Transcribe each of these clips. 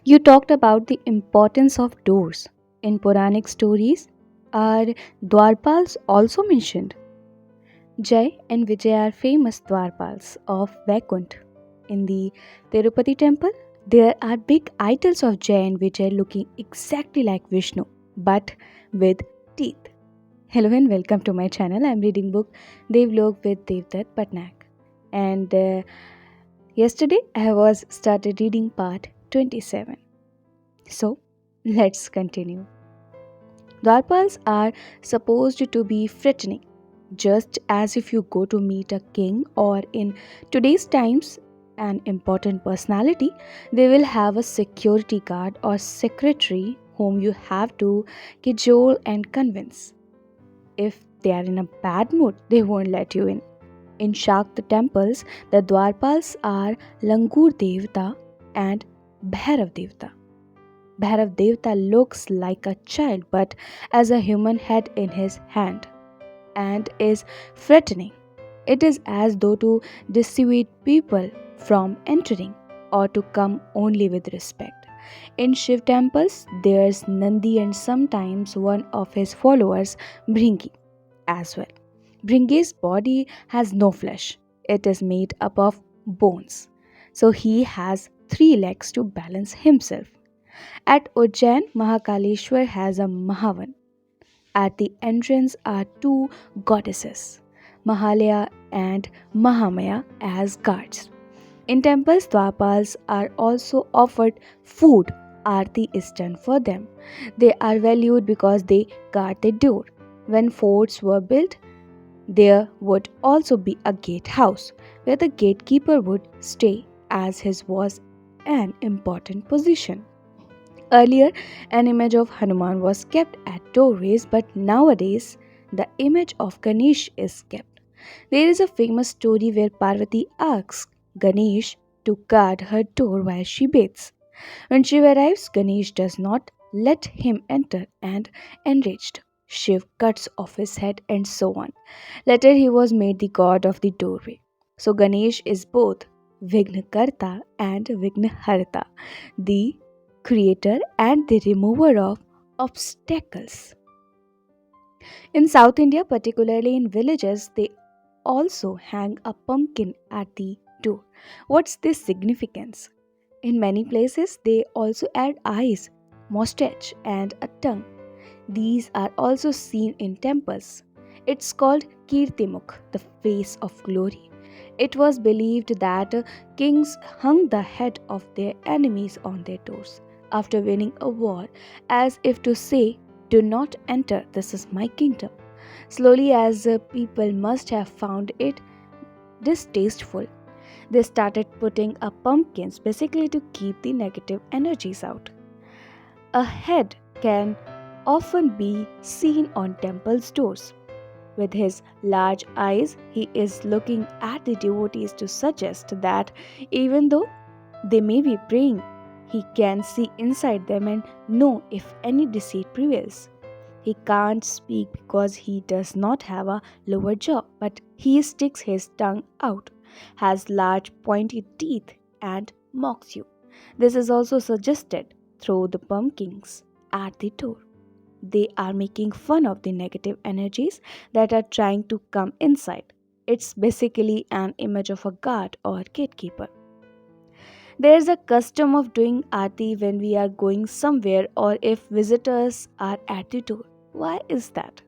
You talked about the importance of doors. In Puranic stories, are Dwarpals also mentioned? Jai and Vijay are famous Dwarpals of Vaikunt. In the Tirupati temple, there are big idols of Jai and Vijay looking exactly like Vishnu, but with teeth. Hello and welcome to my channel. I'm reading book Devlok Devdutt Patnayak. And yesterday I was started reading part 27. So let's continue. Dwarpals are supposed to be threatening, just as if you go to meet a king or in today's times an important personality, they will have a security guard or secretary whom you have to cajole and convince. If they are in a bad mood, they won't let you in. In Shakta temples, the Dwarpals are Langur Devta and Bhairav Devta. Bhairav Devta looks like a child but has a human head in his hand and is threatening. It is as though to dissuade people from entering or to come only with respect. In Shiv temples, there's Nandi and sometimes one of his followers, Bhringi, as well. Bhringi's body has no flesh, it is made up of bones. So he has three legs to balance himself. At Ujjain, Mahakaleshwar has a Mahavan. At the entrance are two goddesses, Mahalaya and Mahamaya, as guards. In temples, Dwapals are also offered food. Aarti is done for them. They are valued because they guard the door. When forts were built, there would also be a gatehouse where the gatekeeper would stay, as his was an important position. Earlier, an image of Hanuman was kept at doorways, but nowadays, the image of Ganesh is kept. There is a famous story where Parvati asks Ganesh to guard her door while she bathes. When Shiva arrives, Ganesh does not let him enter and, enraged, Shiv cuts off his head and so on. Later, he was made the god of the doorway. So, Ganesh is both Vignakarta and Vignaharta, the creator and the remover of obstacles. In South India, particularly in villages, they also hang a pumpkin at the door. What's this significance? In many places, they also add eyes, mustache, and a tongue. These are also seen in temples. It's called Kirtimukh, the face of glory. It was believed that kings hung the head of their enemies on their doors after winning a war, as if to say, "Do not enter, this is my kingdom." Slowly, as people must have found it distasteful, they started putting up pumpkins basically to keep the negative energies out. A head can often be seen on temples' doors. With his large eyes, he is looking at the devotees to suggest that even though they may be praying, he can see inside them and know if any deceit prevails. He can't speak because he does not have a lower jaw, but he sticks his tongue out, has large pointy teeth, and mocks you. This is also suggested through the pumpkins at the door. They are making fun of the negative energies that are trying to come inside. It's basically an image of a guard or gatekeeper. There's a custom of doing aarti when we are going somewhere or if visitors are at the door. Why is that?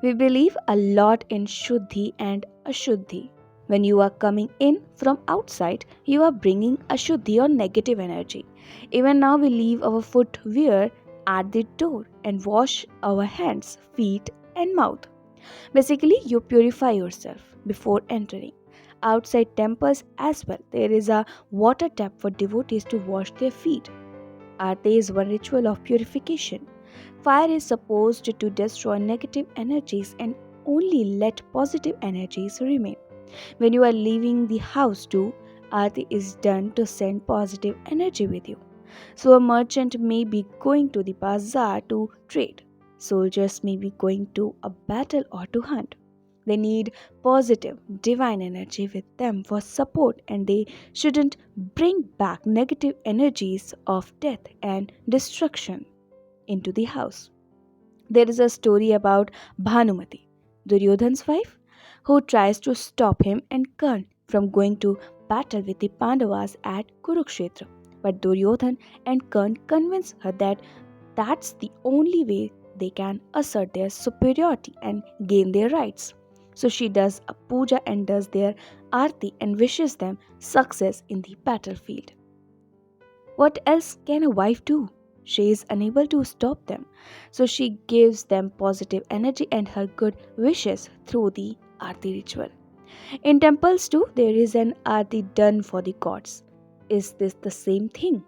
We believe a lot in Shuddhi and Ashuddhi. When you are coming in from outside, you are bringing Ashuddhi or negative energy. Even now, we leave our footwear at the door and wash our hands, feet, and mouth. Basically, you purify yourself before entering. Outside temples as well, there is a water tap for devotees to wash their feet. Aarti is one ritual of purification. Fire is supposed to destroy negative energies and only let positive energies remain. When you are leaving the house too, Aarti is done to send positive energy with you. So a merchant may be going to the bazaar to trade. Soldiers may be going to a battle or to hunt. They need positive, divine energy with them for support, and they shouldn't bring back negative energies of death and destruction into the house. There is a story about Bhanumati, Duryodhan's wife, who tries to stop him and Karn from going to battle with the Pandavas at Kurukshetra. But Duryodhan and Karn convince her that that's the only way they can assert their superiority and gain their rights. So she does a puja and does their aarti and wishes them success in the battlefield. What else can a wife do? She is unable to stop them. So she gives them positive energy and her good wishes through the aarti ritual. In temples too, there is an aarti done for the gods. Is this the same thing?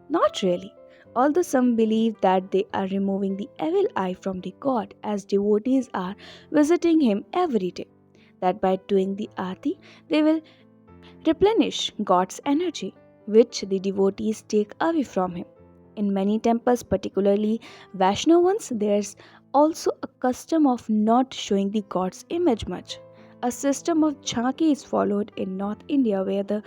Not really. Although some believe that they are removing the evil eye from the god as devotees are visiting him every day, that by doing the aarti they will replenish God's energy, which the devotees take away from him. In many temples, particularly Vaishnava ones, there's also a custom of not showing the god's image much. A system of jhanki is followed in North India where the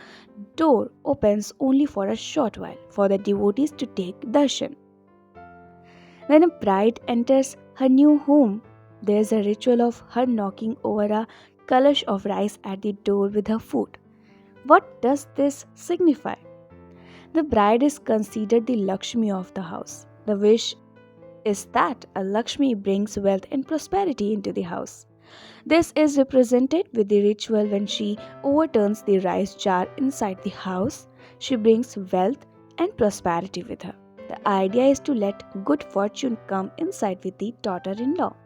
door opens only for a short while for the devotees to take darshan. When a bride enters her new home, there is a ritual of her knocking over a kalash of rice at the door with her foot. What does this signify? The bride is considered the Lakshmi of the house. The wish is that a Lakshmi brings wealth and prosperity into the house. This is represented with the ritual when she overturns the rice jar inside the house. She brings wealth and prosperity with her. The idea is to let good fortune come inside with the daughter in law.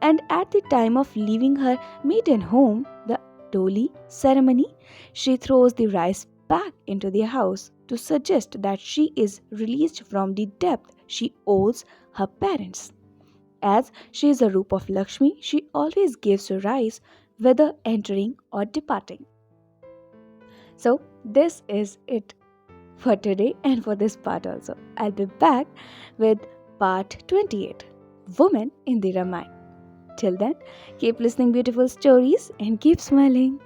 And at the time of leaving her maiden home, the Doli ceremony, she throws the rice back into the house to suggest that she is released from the debt she owes her parents. As she is a roop of Lakshmi, she always gives her rice whether entering or departing. So, this is it for today and for this part also. I'll be back with part 28, Women in the Ramayana. Till then, keep listening beautiful stories and keep smiling.